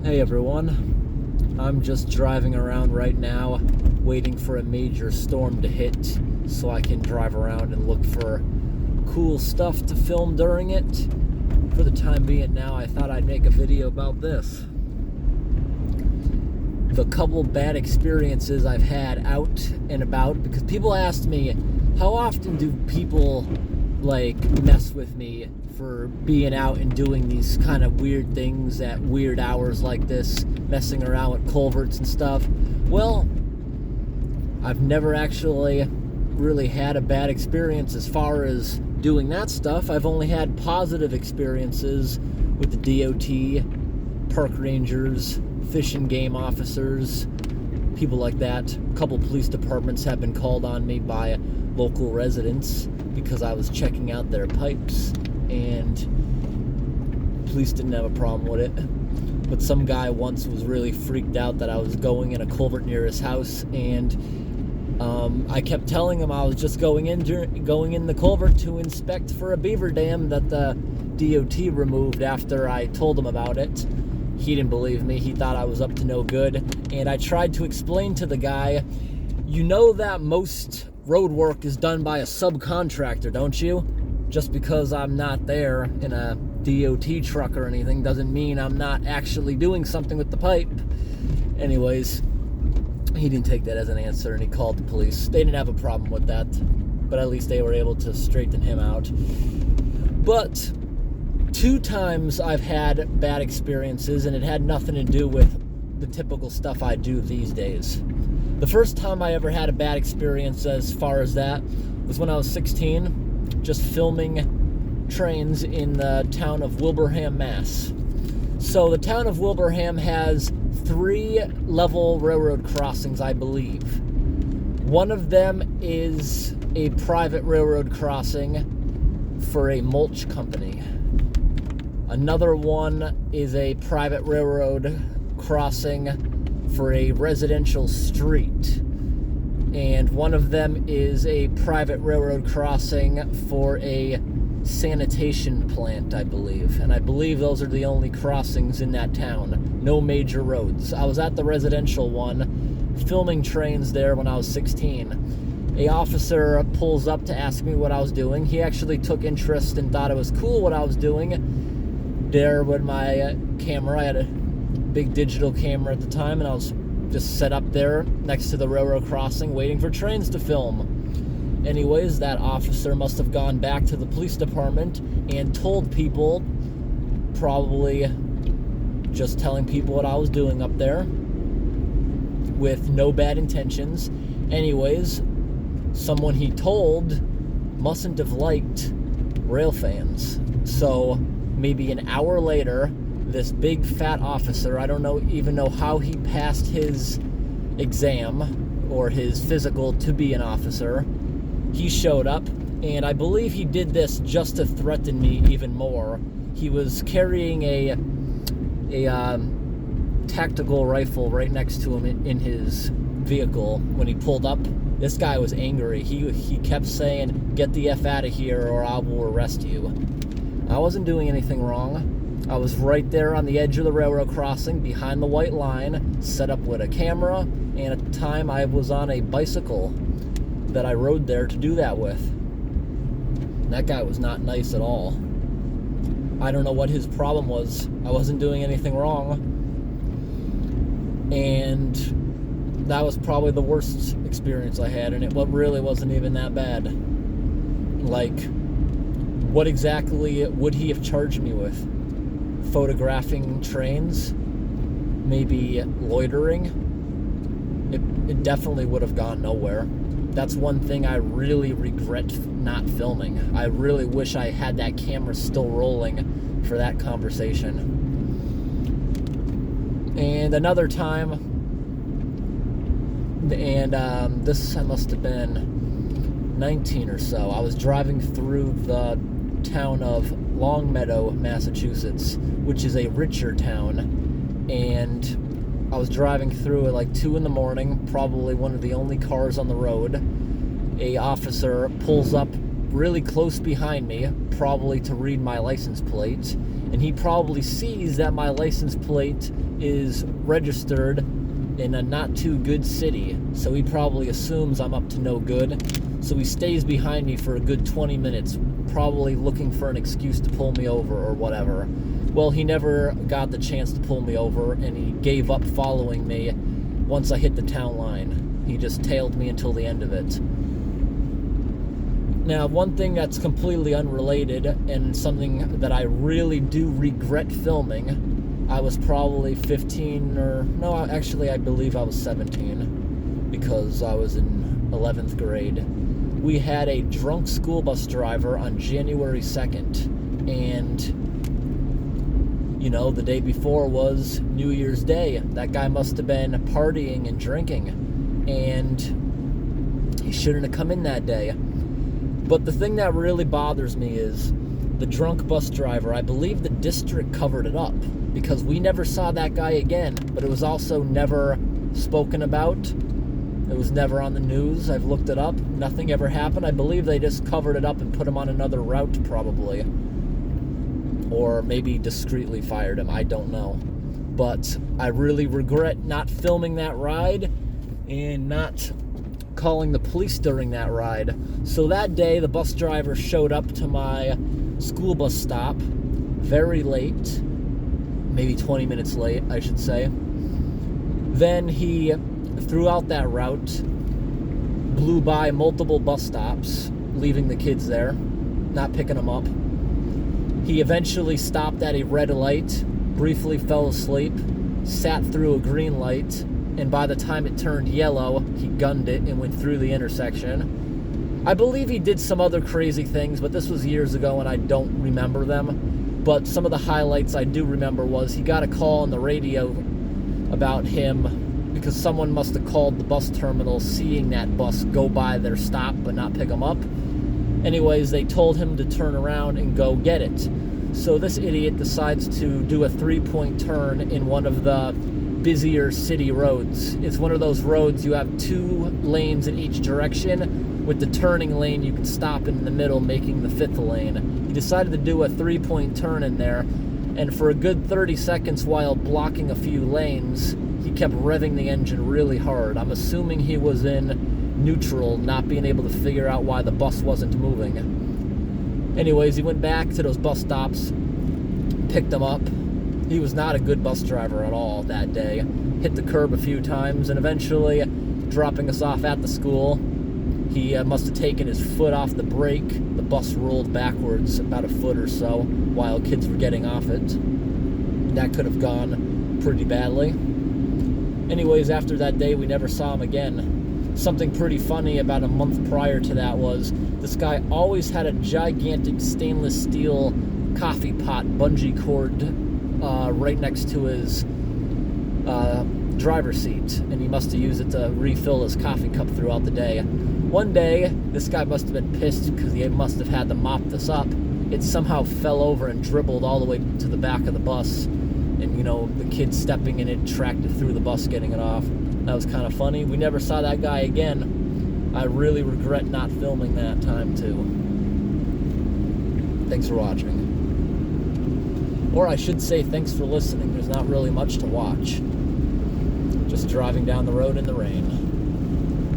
Hey everyone, I'm just driving around right now waiting for a major storm to hit so I can drive around and look for cool stuff to film during it. For the time being now, I thought I'd make a video about this. The couple bad experiences I've had out and about, because people asked me, how often do people mess with me for being out and doing these kind of weird things at weird hours like this, messing around with culverts and stuff? Well, I've never actually really had a bad experience as far as doing that stuff. I've only had positive experiences with the DOT, park rangers, fish and game officers, people like that. A couple police departments have been called on me by local residents because I was checking out their pipes, and police didn't have a problem with it. But some guy once was really freaked out that I was going in a culvert near his house, and I kept telling him I was just going in the culvert to inspect for a beaver dam that the DOT removed after I told him about it. He didn't believe me. He thought I was up to no good. And I tried to explain to the guy, you know that most road work is done by a subcontractor, don't you? Just because I'm not there in a DOT truck or anything doesn't mean I'm not actually doing something with the pipe. Anyways, he didn't take that as an answer, and he called the police. They didn't have a problem with that, but at least they were able to straighten him out. But 2 times I've had bad experiences, and it had nothing to do with the typical stuff I do these days. The first time I ever had a bad experience as far as that was when I was 16, just filming trains in the town of Wilbraham, Mass. So the town of Wilbraham has 3 level railroad crossings, I believe. One of them is a private railroad crossing for a mulch company. Another one is a private railroad crossing for a residential street. And one of them is a private railroad crossing for a sanitation plant, I believe. And I believe those are the only crossings in that town. No major roads. I was at the residential one, filming trains there when I was 16. A officer pulls up to ask me what I was doing. He actually took interest and thought it was cool what I was doing. There with my camera, I had a big digital camera at the time, and I was just set up there next to the railroad crossing waiting for trains to film. Anyways, that officer must have gone back to the police department and told people, probably just telling people what I was doing up there with no bad intentions. Anyways, someone he told mustn't have liked rail fans. So maybe an hour later, this big fat officer, I don't even know how he passed his exam or his physical to be an officer. He showed up, and I believe he did this just to threaten me even more. He was carrying a tactical rifle right next to him in his vehicle when he pulled up. This guy was angry. He kept saying, "Get the F out of here or I will arrest you." I wasn't doing anything wrong. I was right there on the edge of the railroad crossing behind the white line, set up with a camera, and at the time I was on a bicycle that I rode there to do that with. And that guy was not nice at all. I don't know what his problem was. I wasn't doing anything wrong. And that was probably the worst experience I had, and it really wasn't even that bad. What exactly would he have charged me with? Photographing trains? Maybe loitering? It definitely would have gone nowhere. That's one thing I really regret not filming. I really wish I had that camera still rolling for that conversation. And another time, and this I must have been 19 or so, I was driving through the town of Longmeadow, Massachusetts, which is a richer town, and I was driving through at like 2 in the morning, probably one of the only cars on the road. A officer pulls up really close behind me, probably to read my license plate, And he probably sees that my license plate is registered in a not too good city, so he probably assumes I'm up to no good. So he stays behind me for a good 20 minutes, probably looking for an excuse to pull me over or whatever. Well, he never got the chance to pull me over, and he gave up following me once I hit the town line. He just tailed me until the end of it. Now, one thing that's completely unrelated and something that I really do regret filming, I was probably 15 I believe I was 17 because I was in 11th grade. We had a drunk school bus driver on January 2nd, and the day before was New Year's Day. That guy must have been partying and drinking, and he shouldn't have come in that day. But the thing that really bothers me is the drunk bus driver. I believe the district covered it up because we never saw that guy again, but it was also never spoken about. It was never on the news. I've looked it up. Nothing ever happened. I believe they just covered it up and put him on another route probably. Or maybe discreetly fired him. I don't know. But I really regret not filming that ride and not calling the police during that ride. So that day, the bus driver showed up to my school bus stop very late, maybe 20 minutes late, I should say. Then he, throughout that route, blew by multiple bus stops, leaving the kids there, not picking them up. He eventually stopped at a red light, briefly fell asleep, sat through a green light, and by the time it turned yellow, he gunned it and went through the intersection. I believe he did some other crazy things, but this was years ago and I don't remember them. But some of the highlights I do remember was he got a call on the radio about him because someone must have called the bus terminal seeing that bus go by their stop but not pick him up. Anyways, they told him to turn around and go get it. So this idiot decides to do a 3-point turn in one of the busier city roads. It's one of those roads you have 2 lanes in each direction. With the turning lane, you can stop in the middle, making the 5th lane. He decided to do a 3-point turn in there, and for a good 30 seconds while blocking a few lanes, he kept revving the engine really hard. I'm assuming he was in neutral, not being able to figure out why the bus wasn't moving. Anyways, he went back to those bus stops, picked them up. He was not a good bus driver at all that day. Hit the curb a few times, and eventually, dropping us off at the school, he must have taken his foot off the brake. The bus rolled backwards about a foot or so while kids were getting off it. That could have gone pretty badly. Anyways, after that day, we never saw him again. Something pretty funny about a month prior to that was this guy always had a gigantic stainless steel coffee pot bungee cord right next to his driver's seat, and he must have used it to refill his coffee cup throughout the day. One day, this guy must have been pissed because he must have had to mop this up. It somehow fell over and dribbled all the way to the back of the bus, and the kid stepping in it tracked it through the bus, getting it off. That was kind of funny. We never saw that guy again. I really regret not filming that time too. Thanks for watching. Or I should say thanks for listening. There's not really much to watch. Just driving down the road in the rain.